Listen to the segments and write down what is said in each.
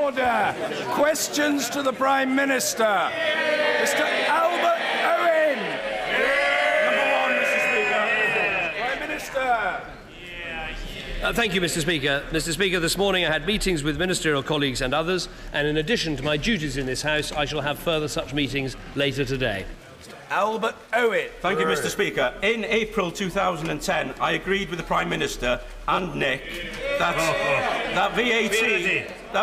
Order. Questions to the Prime Minister. Mr. Albert Owen. Number one, Mr. Speaker. Prime Minister. Thank you, Mr. Speaker. Mr. Speaker, this morning I had meetings with ministerial colleagues and others, and in addition to my duties in this House, I shall have further such meetings later today. Albert Owen. Thank you, Mr. Speaker. In April 2010, I agreed with the Prime Minister and Nick that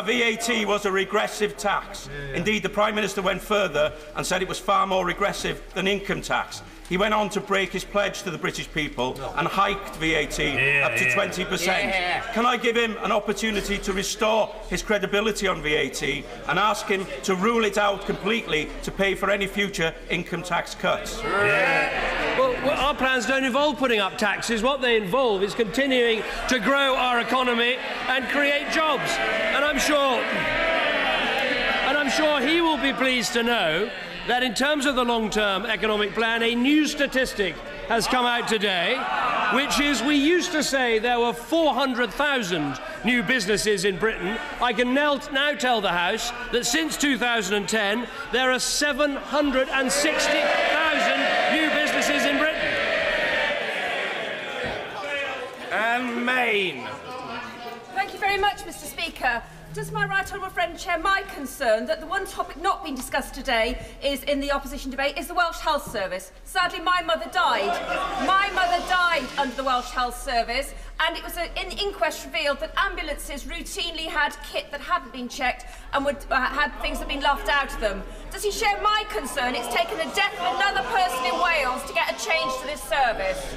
VAT was a regressive tax. Indeed, the Prime Minister went further and said it was far more regressive than income tax. He went on to break his pledge to the British people and hiked VAT up to 20%. Can I give him an opportunity to restore his credibility on VAT and ask him to rule it out completely to pay for any future income tax cuts? Well, our plans don't involve putting up taxes. What they involve is continuing to grow our economy and create jobs. And I'm sure he will be pleased to know that in terms of the long-term economic plan, a new statistic has come out today, which is we used to say there were 400,000 new businesses in Britain. I can now tell the House that since 2010, there are 760,000 new businesses in Britain. And Maine. Thank you very much, Mr. Speaker. Does my right honourable friend share my concern that the one topic not being discussed today is in the opposition debate is the Welsh Health Service? Sadly, my mother died. My mother died under the Welsh Health Service, and it was in the inquest revealed that ambulances routinely had kit that hadn't been checked and had things that had been left out of them. Does he share my concern? It's taken the death of another person in Wales to get a change to this service.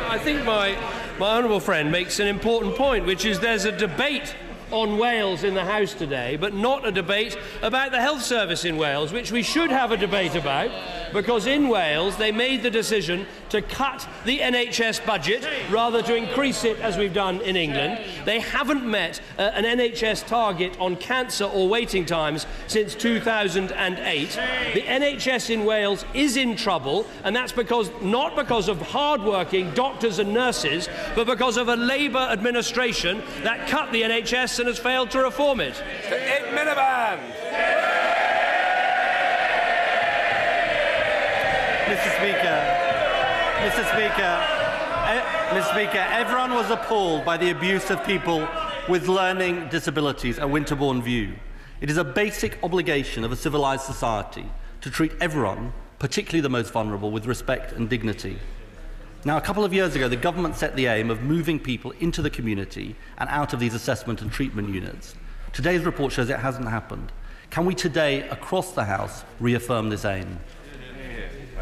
I think my honourable friend makes an important point, which is there's a debate on Wales in the House today, but not a debate about the health service in Wales, which we should have a debate about, because in Wales they made the decision to cut the NHS budget rather to increase it as we've done in England. They haven't met an NHS target on cancer or waiting times since 2008. The NHS in Wales is in trouble, and that's not because of hard-working doctors and nurses, but because of a Labour administration that cut the NHS and has failed to reform it. Ed Miliband. Mr. Speaker, everyone was appalled by the abuse of people with learning disabilities at Winterbourne View. It is a basic obligation of a civilised society to treat everyone, particularly the most vulnerable, with respect and dignity. Now, a couple of years ago, the government set the aim of moving people into the community and out of these assessment and treatment units. Today's report shows it hasn't happened. Can we today, across the House, reaffirm this aim?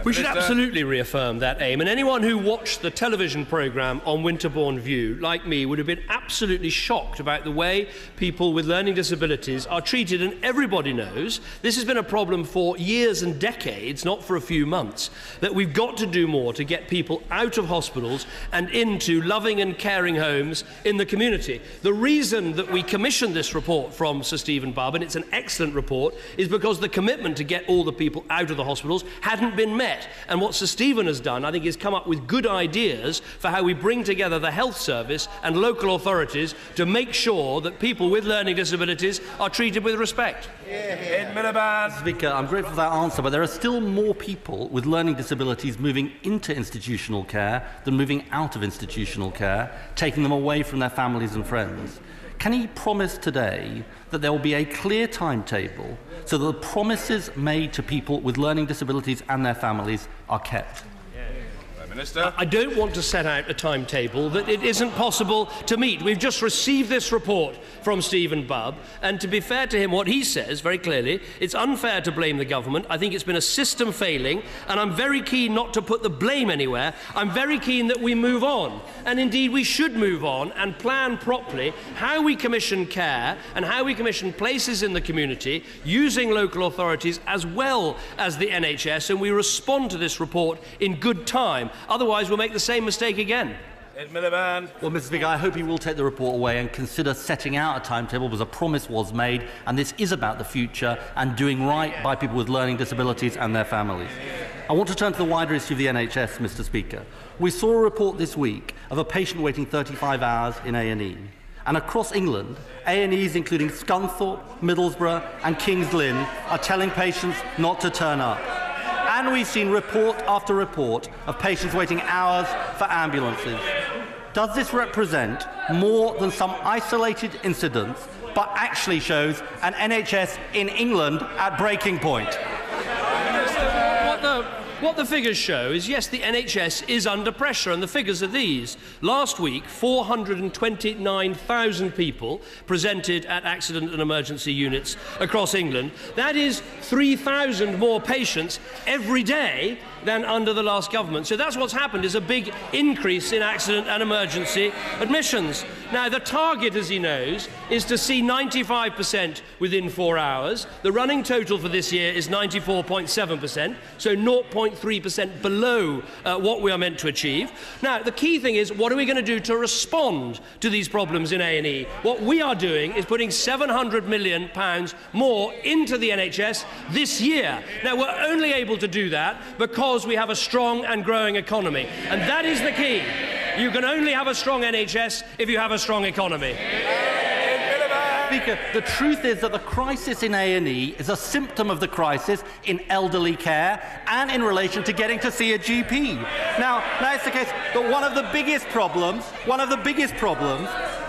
We should absolutely reaffirm that aim, and anyone who watched the television programme on Winterbourne View, like me, would have been absolutely shocked about the way people with learning disabilities are treated, and everybody knows this has been a problem for years and decades, not for a few months, that we've got to do more to get people out of hospitals and into loving and caring homes in the community. The reason that we commissioned this report from Sir Stephen Bubb, and it's an excellent report, is because the commitment to get all the people out of the hospitals hadn't been met. And what Sir Stephen has done, I think, is come up with good ideas for how we bring together the health service and local authorities to make sure that people with learning disabilities are treated with respect. Mr. Speaker, I'm grateful for that answer, but there are still more people with learning disabilities moving into institutional care than moving out of institutional care, taking them away from their families and friends. Can he promise today that there will be a clear timetable so that the promises made to people with learning disabilities and their families are kept? Minister. I don't want to set out a timetable that it isn't possible to meet. We've just received this report from Stephen Bubb, and to be fair to him, what he says very clearly, it's unfair to blame the government. I think it's been a system failing, and I'm very keen not to put the blame anywhere. I'm very keen that we move on, and indeed we should move on and plan properly how we commission care and how we commission places in the community using local authorities as well as the NHS, and we respond to this report in good time. Otherwise, we'll make the same mistake again. Miliband. Well, Mr. Speaker, I hope he will take the report away and consider setting out a timetable, because a promise was made, and this is about the future and doing right by people with learning disabilities and their families. I want to turn to the wider issue of the NHS, Mr. Speaker. We saw a report this week of a patient waiting 35 hours in A&E. And across England, A&Es including Scunthorpe, Middlesbrough and Kings Lynn are telling patients not to turn up. And we've seen report after report of patients waiting hours for ambulances. Does this represent more than some isolated incidents, but actually shows an NHS in England at breaking point? What the figures show is, yes, the NHS is under pressure, and the figures are these. Last week, 429,000 people presented at accident and emergency units across England. That is 3,000 more patients every day than under the last government. So that's what's happened, is a big increase in accident and emergency admissions. Now, the target, as he knows, is to see 95% within 4 hours. The running total for this year is 94.7%, so 0.3% below what we are meant to achieve. Now, the key thing is, what are we going to do to respond to these problems in A&E? What we are doing is putting £700 million more into the NHS this year. Now, we're only able to do that because we have a strong and growing economy, and that is the key. You can only have a strong NHS if you have a strong economy. Speaker, the truth is that the crisis in A&E is a symptom of the crisis in elderly care and in relation to getting to see a GP. Now it's the case that one of the biggest problems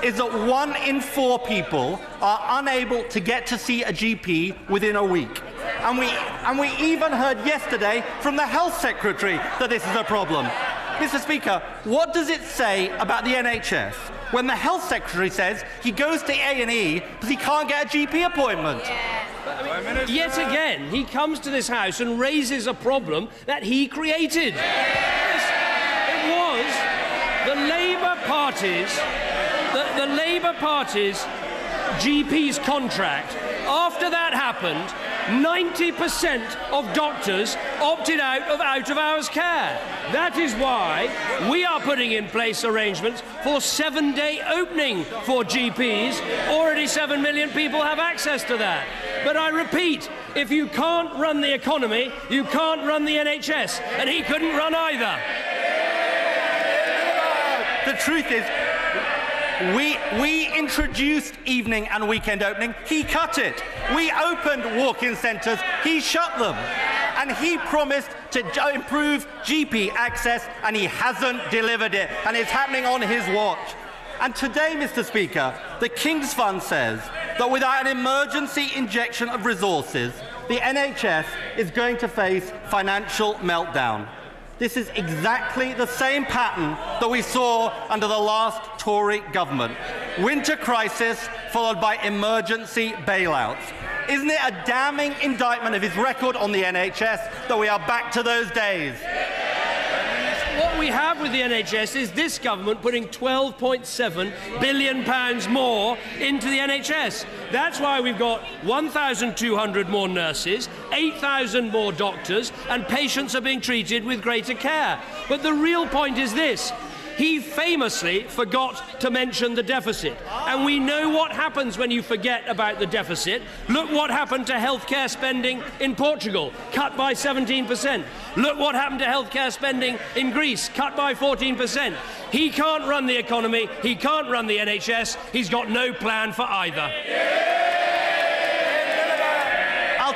is that 1 in 4 people are unable to get to see a GP within a week. And we even heard yesterday from the Health Secretary that this is a problem. Mr. Speaker, what does it say about the NHS when the Health Secretary says he goes to A&E because he can't get a GP appointment? Yet again, he comes to this House and raises a problem that he created. It was the Labour Party's GP's contract. After that happened, 90% of doctors opted out of out-of-hours care. That is why we are putting in place arrangements for 7-day opening for GPs. Already 7 million people have access to that. But I repeat, if you can't run the economy, you can't run the NHS, and he couldn't run either. The truth is, we introduced evening and weekend opening. He cut it. We opened walk-in centres. He shut them. And he promised to improve GP access, and he hasn't delivered it. And it's happening on his watch. And today, Mr. Speaker, the King's Fund says that without an emergency injection of resources, the NHS is going to face financial meltdown. This is exactly the same pattern that we saw under the last Tory government. Winter crisis followed by emergency bailouts. Isn't it a damning indictment of his record on the NHS that we are back to those days? What we have with the NHS is this government putting £12.7 billion more into the NHS. That's why we've got 1,200 more nurses, 8,000 more doctors, and patients are being treated with greater care. But the real point is this. He famously forgot to mention the deficit. And we know what happens when you forget about the deficit. Look what happened to healthcare spending in Portugal, cut by 17%. Look what happened to healthcare spending in Greece, cut by 14%. He can't run the economy, he can't run the NHS, he's got no plan for either. I'll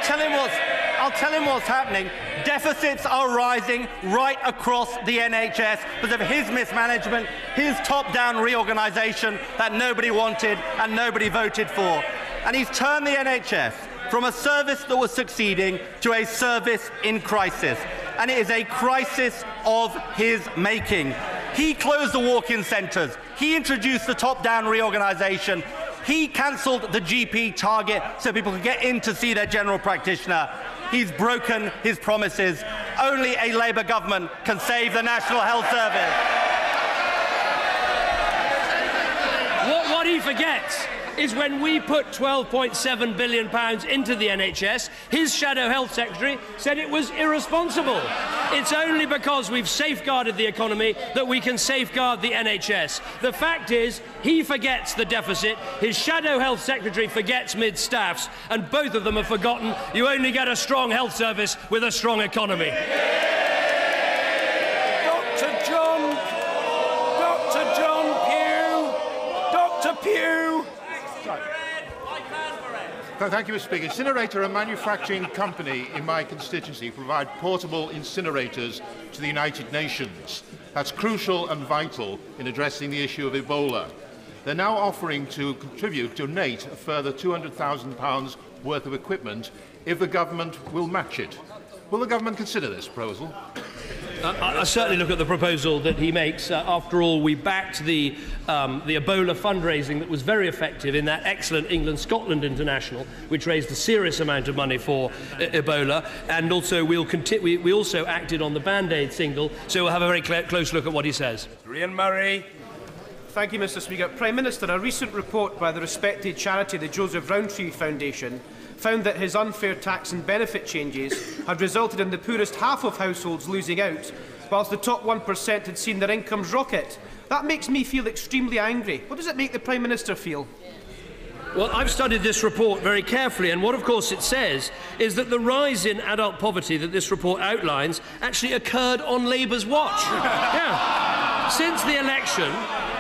tell him what's happening. Deficits are rising right across the NHS because of his mismanagement, his top-down reorganisation that nobody wanted and nobody voted for. And he's turned the NHS from a service that was succeeding to a service in crisis. And it is a crisis of his making. He closed the walk-in centres. He introduced the top-down reorganisation. He cancelled the GP target so people could get in to see their general practitioner. He's broken his promises. Only a Labour government can save the National Health Service. What he forgets is when we put £12.7 billion into the NHS, his shadow health secretary said it was irresponsible. It's only because we've safeguarded the economy that we can safeguard the NHS. The fact is, he forgets the deficit, his shadow health secretary forgets mid-staffs, and both of them have forgotten you only get a strong health service with a strong economy. Dr. John Pugh. Thank you, Mr. Speaker. Incinerator, a manufacturing company in my constituency, provide portable incinerators to the United Nations. That's crucial and vital in addressing the issue of Ebola. They're now offering to donate a further £200,000 worth of equipment if the government will match it. Will the government consider this proposal? I certainly look at the proposal that he makes. After all, we backed the Ebola fundraising that was very effective in that excellent England-Scotland International, which raised a serious amount of money for Ebola, and also we also acted on the Band-Aid single, so we'll have a very close look at what he says. Ian Murray. Thank you, Mr. Speaker. Prime Minister, a recent report by the respected charity the Joseph Rowntree Foundation found that his unfair tax and benefit changes had resulted in the poorest half of households losing out, whilst the top 1% had seen their incomes rocket. That makes me feel extremely angry. What does it make the Prime Minister feel? Well, I've studied this report very carefully, and what, of course, it says is that the rise in adult poverty that this report outlines actually occurred on Labour's watch. Yeah. Since the election,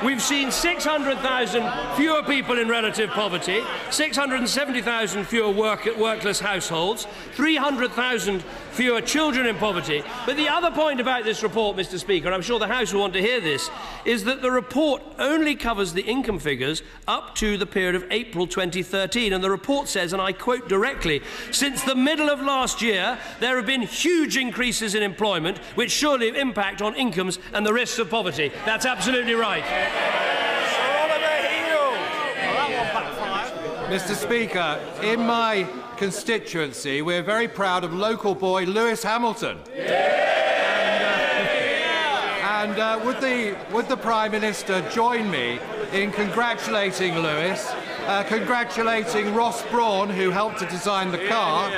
we've seen 600,000 fewer people in relative poverty, 670,000 fewer workless households, 300,000 fewer children in poverty. But the other point about this report, Mr. Speaker, and I'm sure the House will want to hear this, is that the report only covers the income figures up to the period of April 2013. And the report says, and I quote directly, "Since the middle of last year, there have been huge increases in employment, which surely impact on incomes and the risks of poverty." That's absolutely right. Mr. Speaker, in my constituency, we're very proud of local boy Lewis Hamilton. Would the Prime Minister join me in congratulating Lewis, congratulating Ross Brawn, who helped to design the car,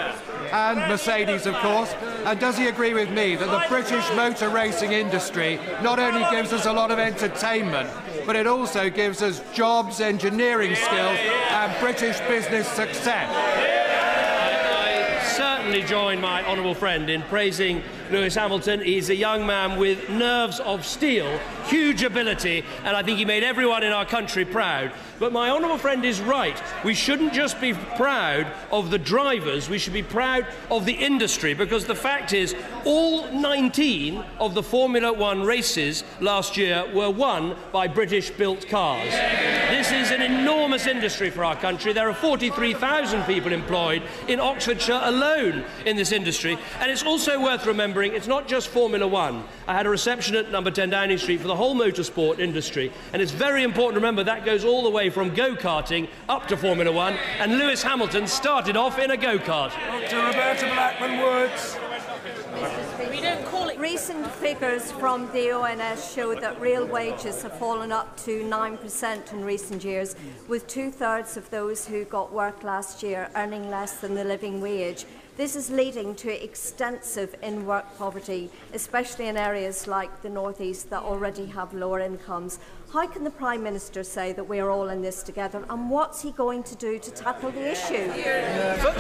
and Mercedes, of course? And does he agree with me that the British motor racing industry not only gives us a lot of entertainment, but it also gives us jobs, engineering skills, and British business success? I certainly join my honourable friend in praising Lewis Hamilton. He's a young man with nerves of steel, huge ability, and I think he made everyone in our country proud. But my honourable friend is right. We shouldn't just be proud of the drivers, we should be proud of the industry, because the fact is all 19 of the Formula One races last year were won by British-built cars. This is an enormous industry for our country. There are 43,000 people employed in Oxfordshire alone in this industry, and it's also worth remembering it's not just Formula One. I had a reception at number 10 Downing Street for the whole motorsport industry, and it's very important to remember that goes all the way from go-karting up to Formula One, and Lewis Hamilton started off in a go-kart. To Roberta Blackman-Woods. We don't call it. Recent figures from the ONS show that real wages have fallen up to 9% in recent years, with 2/3 of those who got work last year earning less than the living wage. This is leading to extensive in-work poverty, especially in areas like the North East that already have lower incomes. How can the Prime Minister say that we are all in this together, and what's he going to do to tackle the issue?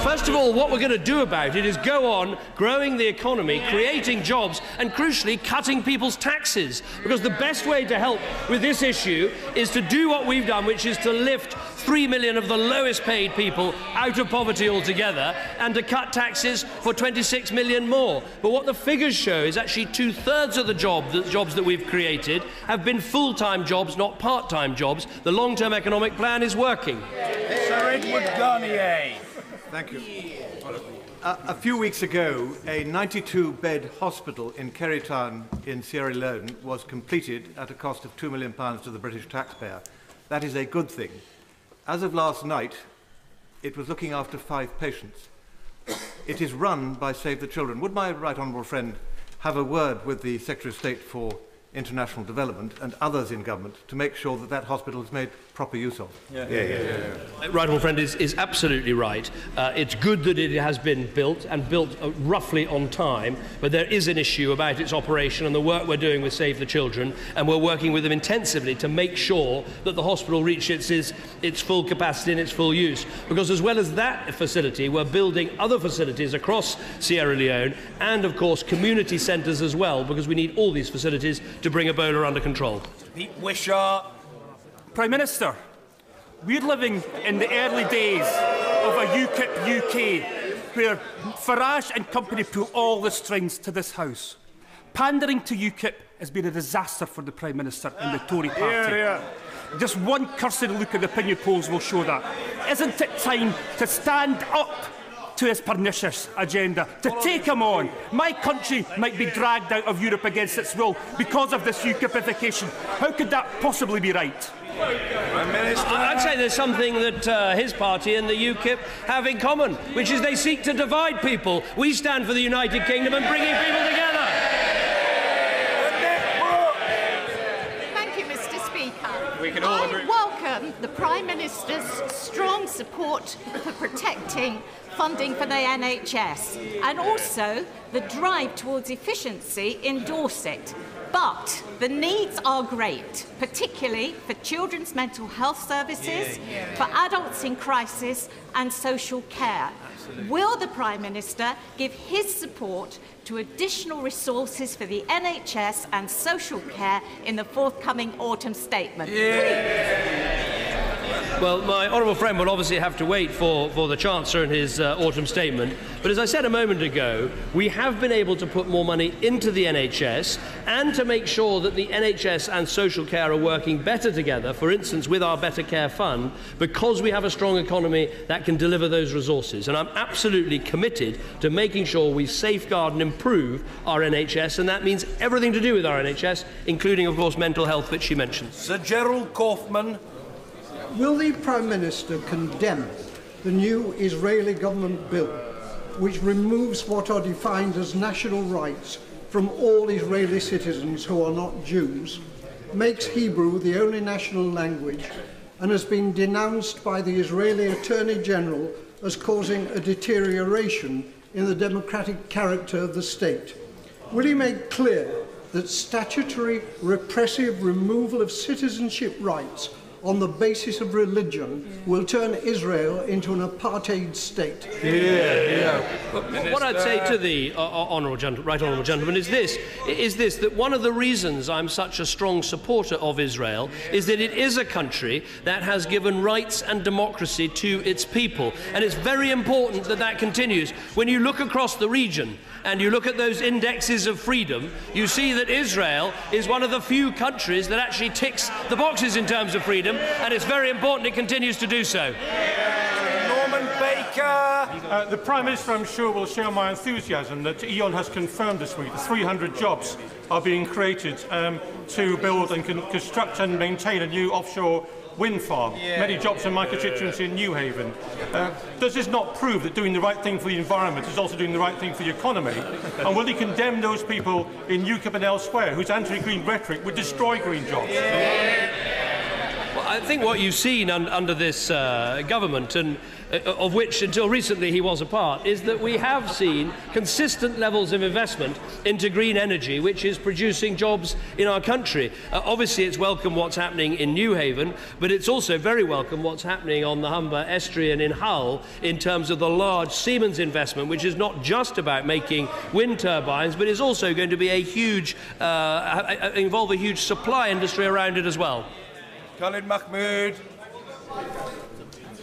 First of all, what we're going to do about it is go on growing the economy, creating jobs, and crucially cutting people's taxes. Because the best way to help with this issue is to do what we've done, which is to lift 3 million of the lowest paid people out of poverty altogether, and to cut taxes for 26 million more. But what the figures show is actually 2/3 of the jobs that we've created have been full-time jobs, not part-time jobs. The long-term economic plan is working. Sir Edward Garnier. Thank you. A few weeks ago, a 92-bed hospital in Kerry Town in Sierra Leone was completed at a cost of £2 million to the British taxpayer. That is a good thing. As of last night, it was looking after 5 patients. It is run by Save the Children. Would my right honourable friend have a word with the Secretary of State for International Development and others in government to make sure that that hospital is made proper use of? Right, honourable friend is absolutely right. It's good that it has been built and built roughly on time, but there is an issue about its operation and the work we're doing with Save the Children, and we're working with them intensively to make sure that the hospital reaches its full capacity and its full use. Because as well as that facility, we're building other facilities across Sierra Leone and, of course, community centres as well, because we need all these facilities to bring Ebola under control. Pete Wishart. Prime Minister, we're living in the early days of a UKIP UK, where Farage and company pull all the strings to this House. Pandering to UKIP has been a disaster for the Prime Minister and the Tory party. Just one cursed look at the opinion polls will show that. Isn't it time to stand up to his pernicious agenda, to take him on? My country might be dragged out of Europe against its will because of this UKIPification. How could that possibly be right? I'd say there's something that his party and the UKIP have in common, which is they seek to divide people. We stand for the United Kingdom and bringing people together. Thank you, Mr. Speaker. We can all agree. I welcome the Prime Minister's strong support for protecting funding for the NHS and also the drive towards efficiency in Dorset. But the needs are great, particularly for children's mental health services, for adults in crisis and social care. Will the Prime Minister give his support to additional resources for the NHS and social care in the forthcoming autumn statement? Well, my honourable friend will obviously have to wait for the Chancellor and his autumn statement. But as I said a moment ago, we have been able to put more money into the NHS and to make sure that the NHS and social care are working better together, for instance, with our Better Care Fund, because we have a strong economy that can deliver those resources. And I'm absolutely committed to making sure we safeguard and improve our NHS, and that means everything to do with our NHS, including, of course, mental health, which she mentioned. Sir Gerald Kaufman. Will the Prime Minister condemn the new Israeli government bill, which removes what are defined as national rights from all Israeli citizens who are not Jews, makes Hebrew the only national language, and has been denounced by the Israeli Attorney General as causing a deterioration in the democratic character of the state? Will he make clear that statutory repressive removal of citizenship rights on the basis of religion will turn Israel into an apartheid state? What I'd say to the right honourable gentleman is this, that one of the reasons I'm such a strong supporter of Israel is that it is a country that has given rights and democracy to its people. And it's very important that that continues. When you look across the region and you look at those indexes of freedom, you see that Israel is one of the few countries that actually ticks the boxes in terms of freedom, and it's very important it continues to do so. Norman Baker. The Prime Minister, I'm sure, will share my enthusiasm that E.ON has confirmed this week that 300 jobs are being created to build and construct and maintain a new offshore wind farm. Many jobs in my constituency in New Haven. Does this not prove that doing the right thing for the environment is also doing the right thing for the economy? And will he condemn those people in UKIP and elsewhere whose anti-green rhetoric would destroy green jobs? Well, I think what you've seen under this government, and of which until recently he was a part, is that we have seen consistent levels of investment into green energy, which is producing jobs in our country. Obviously, it's welcome what's happening in New Haven, but it's also very welcome what's happening on the Humber Estuary and in Hull in terms of the large Siemens investment, which is not just about making wind turbines, but is also going to be a huge, involve a huge supply industry around it as well. Khalid Mahmood.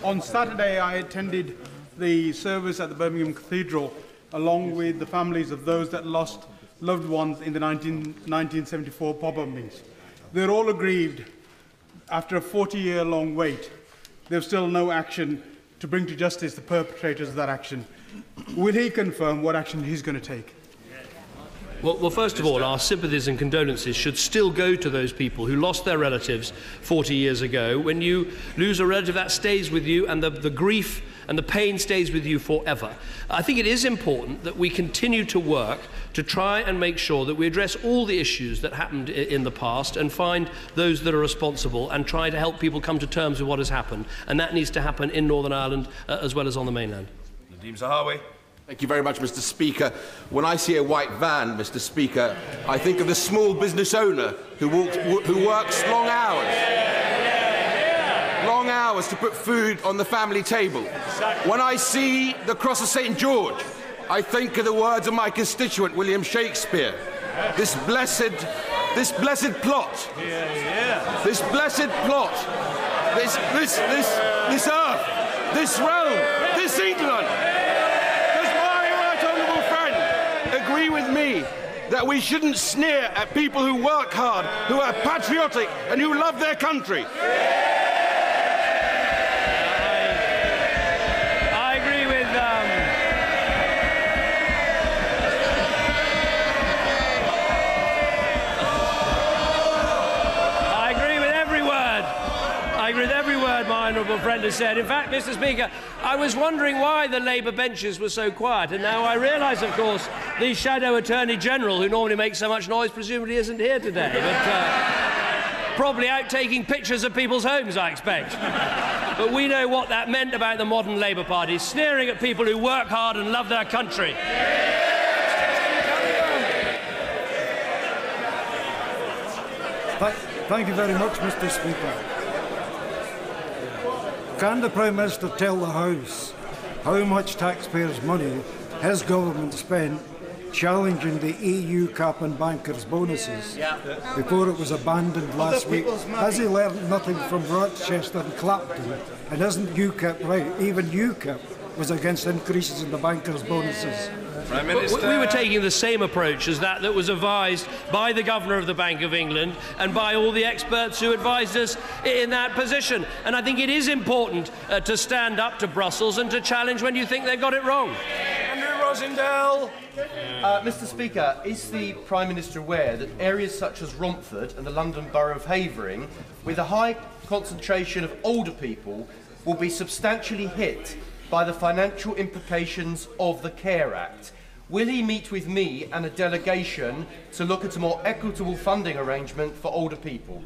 On Saturday, I attended the service at the Birmingham Cathedral, along with the families of those that lost loved ones in the 1974 bomb bombings. They're all aggrieved after a 40-year-long wait. There's still no action to bring to justice the perpetrators of that action. Will he confirm what action he's going to take? Well, first of all, our sympathies and condolences should still go to those people who lost their relatives 40 years ago. When you lose a relative, that stays with you, and the grief and the pain stays with you forever. I think it is important that we continue to work to try and make sure that we address all the issues that happened in the past and find those that are responsible and try to help people come to terms with what has happened. And that needs to happen in Northern Ireland as well as on the mainland. Nadeem Zahawi. Thank you very much, Mr. Speaker. When I see a white van, Mr. Speaker, I think of the small business owner who works long hours to put food on the family table. When I see the Cross of St. George, I think of the words of my constituent, William Shakespeare. This blessed plot, this blessed plot, this earth, this realm, me that we shouldn't sneer at people who work hard, who are patriotic and who love their country. My honourable friend has said. In fact, Mr. Speaker, I was wondering why the Labour benches were so quiet, and now I realise, of course, the Shadow Attorney General, who normally makes so much noise, presumably isn't here today, but probably out taking pictures of people's homes, I expect. But we know what that meant about the modern Labour Party, sneering at people who work hard and love their country. Thank you very much, Mr. Speaker. Can the Prime Minister tell the House how much taxpayers' money his government spent challenging the EU cap and bankers' bonuses before it was abandoned last week? Has he learned nothing from Rochester and Clapton? And isn't UKIP right? Even UKIP was against increases in the bankers' bonuses. Prime Minister. We were taking the same approach as that was advised by the Governor of the Bank of England and by all the experts who advised us in that position. And I think it is important to stand up to Brussels and to challenge when you think they've got it wrong. Andrew Rosendale. Mr. Speaker, is the Prime Minister aware that areas such as Romford and the London Borough of Havering, with a high concentration of older people, will be substantially hit by the financial implications of the Care Act? Will he meet with me and a delegation to look at a more equitable funding arrangement for older people?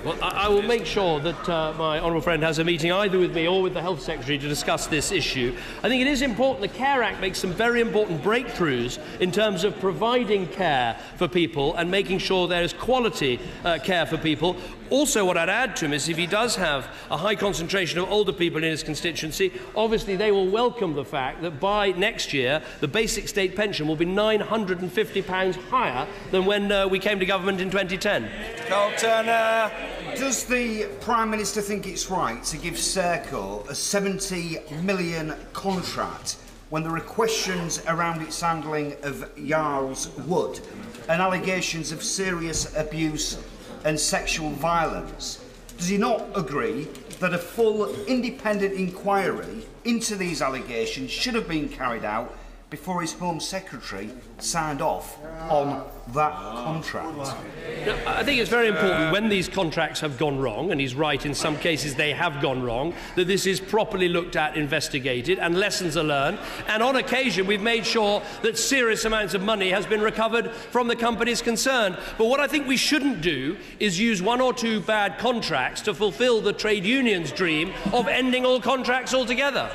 Well, I will make sure that my honourable friend has a meeting either with me or with the Health Secretary to discuss this issue. I think it is important. The Care Act makes some very important breakthroughs in terms of providing care for people and making sure there is quality care for people. Also, what I'd add to him is if he does have a high concentration of older people in his constituency, obviously they will welcome the fact that by next year the basic state pension will be £950 higher than when we came to government in 2010. Carl Turner. Does the Prime Minister think it's right to give Serco a £70 million contract when there are questions around its handling of Jarl's Wood and allegations of serious abuse and sexual violence? Does he not agree that a full independent inquiry into these allegations should have been carried out before his Home Secretary signed off on that contract? Now, I think it's very important when these contracts have gone wrong, and he's right, in some cases they have gone wrong, that this is properly looked at, investigated, and lessons are learned. And on occasion, we've made sure that serious amounts of money has been recovered from the companies concerned. But what I think we shouldn't do is use one or two bad contracts to fulfil the trade union's dream of ending all contracts altogether.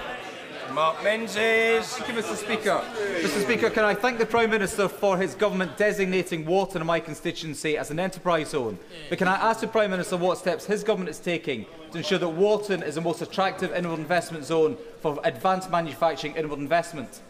Mark Menzies. Thank you, Mr. Speaker. Mr. Speaker, can I thank the Prime Minister for his government designating Wharton in my constituency as an enterprise zone? But can I ask the Prime Minister what steps his government is taking to ensure that Wharton is the most attractive inward investment zone for advanced manufacturing inward investment?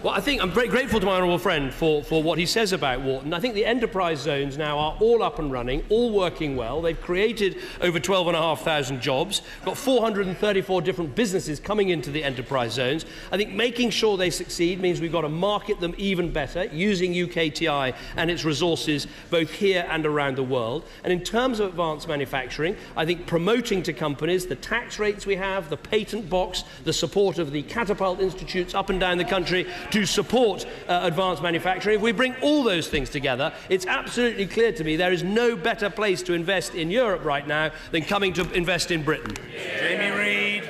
Well, I think I'm very grateful to my honourable friend for what he says about Wharton. I think the enterprise zones now are all up and running, all working well. They've created over 12,500 jobs, got 434 different businesses coming into the enterprise zones. I think making sure they succeed means we've got to market them even better, using UKTI and its resources both here and around the world. And in terms of advanced manufacturing, I think promoting to companies the tax rates we have, the patent box, the support of the catapult institutes up and down the country to support advanced manufacturing. If we bring all those things together, it's absolutely clear to me there is no better place to invest in Europe right now than coming to invest in Britain. Jamie Reid.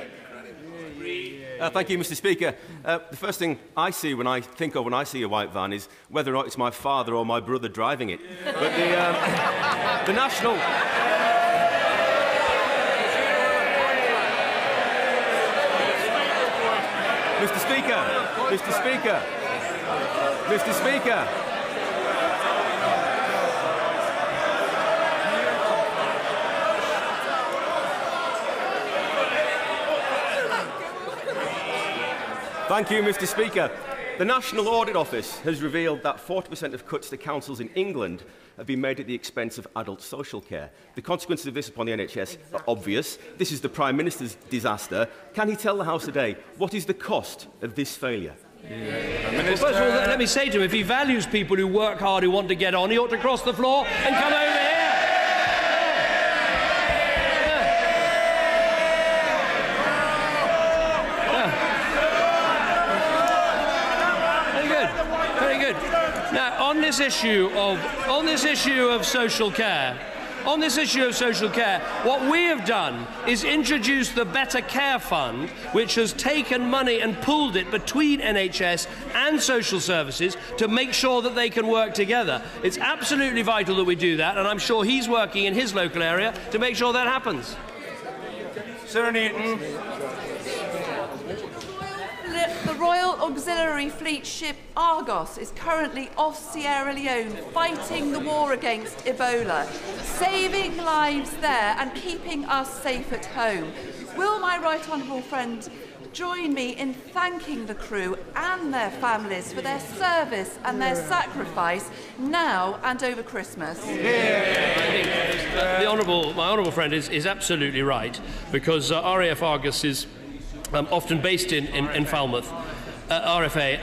Thank you, Mr. Speaker. The first thing I see when I think of when I see a white van is whether or not it's my father or my brother driving it. But the national... Mr. Speaker, Mr. Speaker, Mr. Speaker. Thank you, Mr. Speaker. The National Audit Office has revealed that 40% of cuts to councils in England have been made at the expense of adult social care. The consequences of this upon the NHS are obvious. This is the Prime Minister's disaster. Can he tell the House today what is the cost of this failure? Well, first of all, let me say to him, if he values people who work hard, who want to get on, he ought to cross the floor and come over here. Very good. Now, on this issue of social care, what we have done is introduce the Better Care Fund, which has taken money and pooled it between NHS and social services to make sure that they can work together. It's absolutely vital that we do that, and I'm sure he's working in his local area to make sure that happens. Sir Newton. The Royal Auxiliary Fleet ship Argos is currently off Sierra Leone fighting the war against Ebola, saving lives there and keeping us safe at home. Will my right honourable friend join me in thanking the crew and their families for their service and their sacrifice now and over Christmas? My honourable friend is absolutely right, because RAF Argus is often based in Falmouth. RFA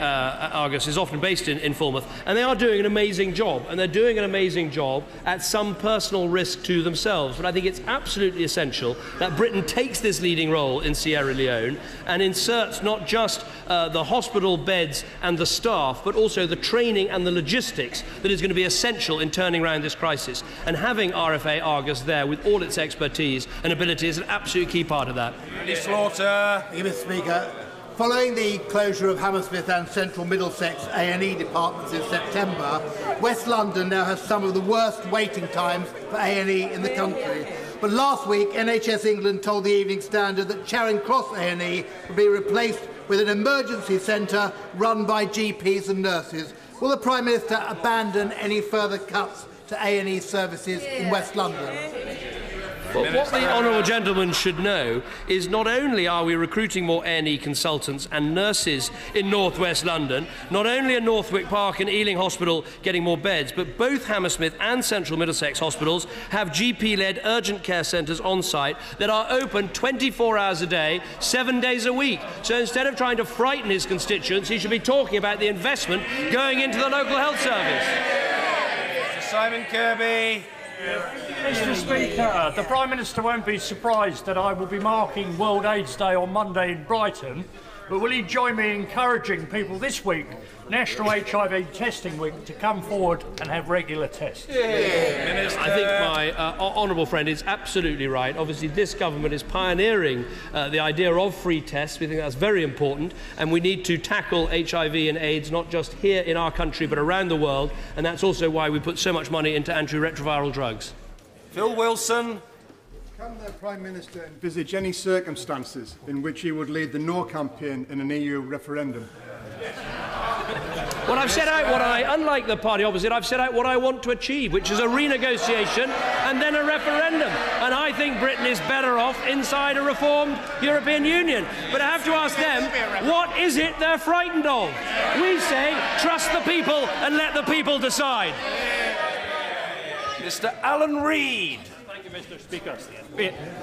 Argus is often based in Falmouth, and they are doing an amazing job, and they're doing an amazing job at some personal risk to themselves. But I think it's absolutely essential that Britain takes this leading role in Sierra Leone and inserts not just the hospital beds and the staff, but also the training and the logistics that is going to be essential in turning around this crisis. And having RFA Argus there with all its expertise and ability is an absolute key part of that. Andy Slaughter. Thank you, Mr. Speaker. Following the closure of Hammersmith and Central Middlesex A&E departments in September, West London now has some of the worst waiting times for A&E in the country. But last week, NHS England told the Evening Standard that Charing Cross A&E would be replaced with an emergency centre run by GPs and nurses. Will the Prime Minister abandon any further cuts to A&E services in West London? But what the honourable gentleman should know is not only are we recruiting more A&E consultants and nurses in North West London, not only are Northwick Park and Ealing Hospital getting more beds, but both Hammersmith and Central Middlesex hospitals have GP-led urgent care centres on site that are open 24 hours a day, 7 days a week. So instead of trying to frighten his constituents, he should be talking about the investment going into the local health service. Simon Kirby. Mr. Speaker, the Prime Minister won't be surprised that I will be marking World AIDS Day on Monday in Brighton, but will he join me in encouraging people this week, National HIV Testing Week, to come forward and have regular tests? I think my honourable friend is absolutely right. Obviously, this government is pioneering the idea of free tests. We think that's very important, and we need to tackle HIV and AIDS not just here in our country but around the world, and that's also why we put so much money into antiretroviral drugs. Phil Wilson. Can the Prime Minister envisage any circumstances in which he would lead the No campaign in an EU referendum? Well, I've set out what unlike the party opposite, I've set out what I want to achieve, which is a renegotiation and then a referendum. And I think Britain is better off inside a reformed European Union. But I have to ask them, what is it they're frightened of? We say, trust the people and let the people decide. Mr. Alan Reid. Thank you, Mr. Speaker.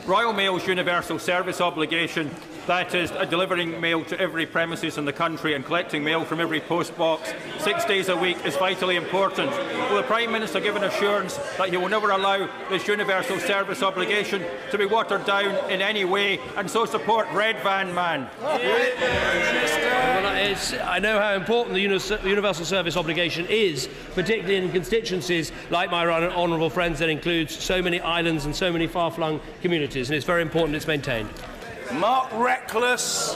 Royal Mail's universal service obligation, that is, delivering mail to every premises in the country and collecting mail from every post box 6 days a week, is vitally important. Will the Prime Minister give an assurance that he will never allow this universal service obligation to be watered down in any way, and so support Red Van Man? I know how important the universal service obligation is, particularly in constituencies like my honourable friends that includes so many islands and so many far-flung communities, and it's very important it's maintained. Mark Reckless.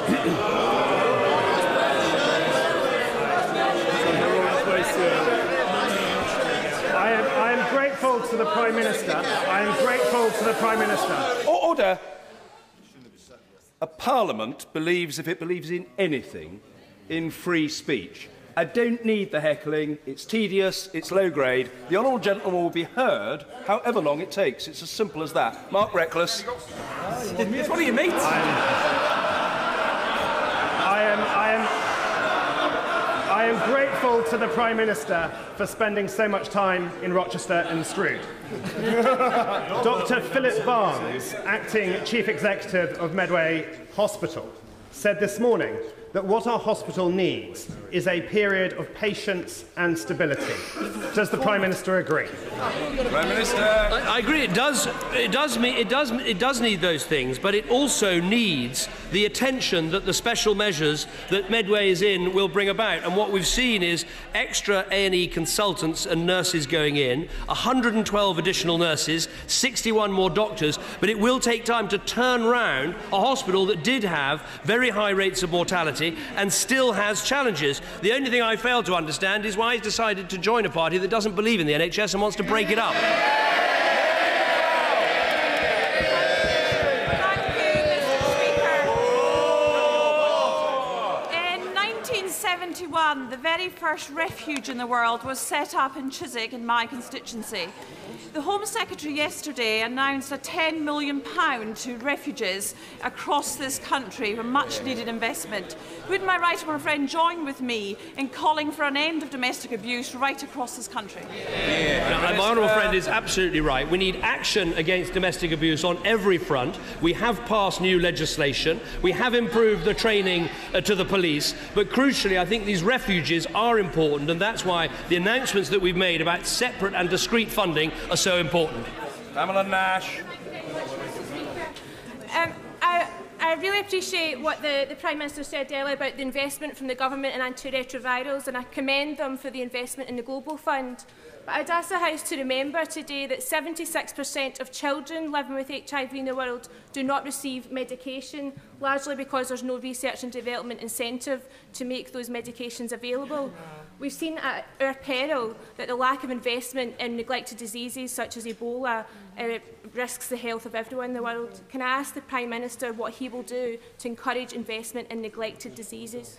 I am grateful to the Prime Minister. I am grateful to the Prime Minister. Order. A parliament believes, if it believes in anything, in free speech. I don't need the heckling. It's tedious. It's low grade. The honourable gentleman will be heard however long it takes. It's as simple as that. Mark Reckless. What do you mean? I am grateful to the Prime Minister for spending so much time in Rochester and Strood. Dr. Philip Barnes, acting Chief Executive of Medway Hospital, said this morning that what our hospital needs is a period of patience and stability. Does the Prime Minister agree? Prime Minister. I agree. It does need those things, but it also needs the attention that the special measures that Medway is in will bring about. And what we've seen is extra A&E consultants and nurses going in, 112 additional nurses, 61 more doctors, but it will take time to turn round a hospital that did have very high rates of mortality and still has challenges. The only thing I fail to understand is why he's decided to join a party that doesn't believe in the NHS and wants to break it up. The very first refuge in the world was set up in Chiswick in my constituency. The Home Secretary yesterday announced a £10 million to refugees across this country for much needed investment. Would my right honourable friend join with me in calling for an end of domestic abuse right across this country? My honourable friend is absolutely right. We need action against domestic abuse on every front. We have passed new legislation. We have improved the training to the police. But crucially, I think these refuges are important, and that's why the announcements that we've made about separate and discrete funding are so important. Pamela Nash. I really appreciate what the Prime Minister said earlier about the investment from the government in antiretrovirals, and I commend them for the investment in the Global Fund. But I'd ask the House to remember today that 76% of children living with HIV in the world do not receive medication, largely because there's no research and development incentive to make those medications available. We've seen at our peril that the lack of investment in neglected diseases such as Ebola risks the health of everyone in the world. Can I ask the Prime Minister what he will do to encourage investment in neglected diseases?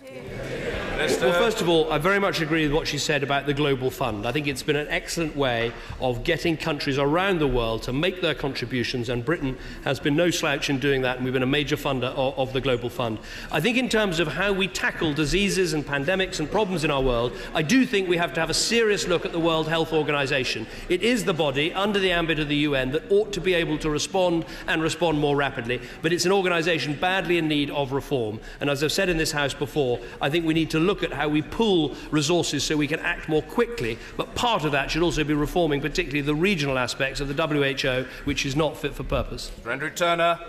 Well, first of all, I very much agree with what she said about the Global Fund. I think it's been an excellent way of getting countries around the world to make their contributions, and Britain has been no slouch in doing that, and we've been a major funder of the Global Fund. I think in terms of how we tackle diseases and pandemics and problems in our world, I do think we have to have a serious look at the World Health Organization. It is the body under the ambit of the UN that ought to be able to respond and respond more rapidly, but it's an organisation badly in need of reform. And as I've said in this House before, I think we need to look at how we pool resources so we can act more quickly, but part of that should also be reforming particularly the regional aspects of the WHO, which is not fit for purpose. Andrew Turner.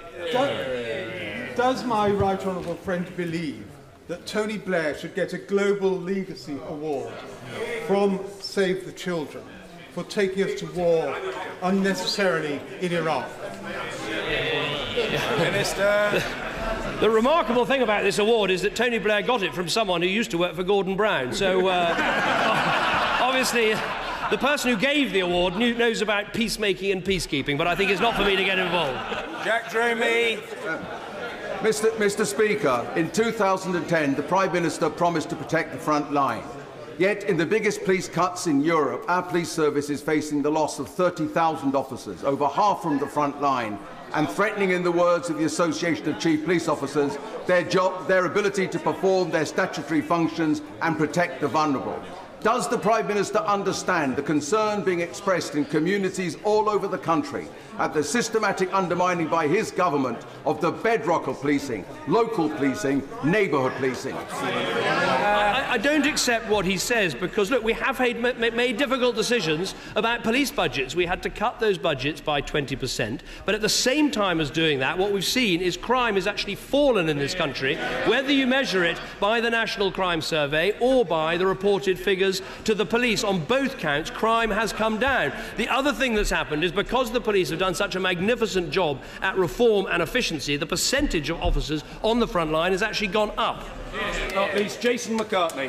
Does my right honourable friend believe that Tony Blair should get a Global Legacy Award from Save the Children for taking us to war unnecessarily in Iraq? Minister. The remarkable thing about this award is that Tony Blair got it from someone who used to work for Gordon Brown. So, obviously, the person who gave the award knows about peacemaking and peacekeeping, but I think it's not for me to get involved. Jack Dromey. Mr. Speaker, in 2010, the Prime Minister promised to protect the front line. Yet, in the biggest police cuts in Europe, our police service is facing the loss of 30,000 officers, over half from the front line, and threatening, in the words of the Association of Chief Police Officers, their ability to perform their statutory functions and protect the vulnerable. Does the Prime Minister understand the concern being expressed in communities all over the country at the systematic undermining by his government of the bedrock of policing, local policing, neighbourhood policing? I don't accept what he says because, look, we have made difficult decisions about police budgets. We had to cut those budgets by 20%, but at the same time as doing that, what we've seen is crime has actually fallen in this country, whether you measure it by the National Crime Survey or by the reported figures to the police. On both counts, crime has come down. The other thing that's happened is because the police have done such a magnificent job at reform and efficiency, the percentage of officers on the front line has actually gone up. Not least Jason McCartney.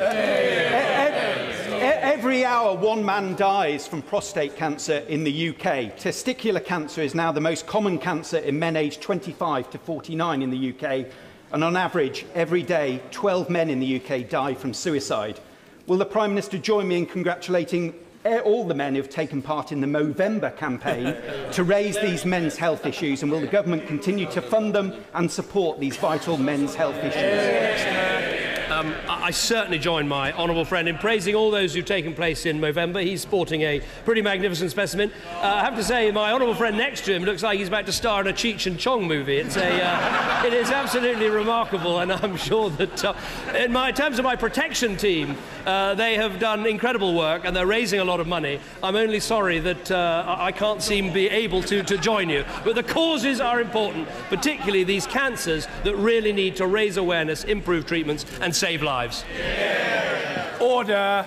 Every hour, one man dies from prostate cancer in the UK. Testicular cancer is now the most common cancer in men aged 25 to 49 in the UK. And on average, every day, 12 men in the UK die from suicide. Will the Prime Minister join me in congratulating all the men who have taken part in the Movember campaign to raise these men's health issues, and will the government continue to fund them and support these vital men's health issues? I certainly join my honourable friend in praising all those who've taken place in November. He's sporting a pretty magnificent specimen. I have to say, my honourable friend next to him looks like he's about to star in a Cheech and Chong movie. It is absolutely remarkable, and I'm sure that in terms of my protection team, they have done incredible work and they're raising a lot of money. I'm only sorry that I can't seem to be able to join you. But the causes are important, particularly these cancers that really need to raise awareness, improve treatments and save lives. Order.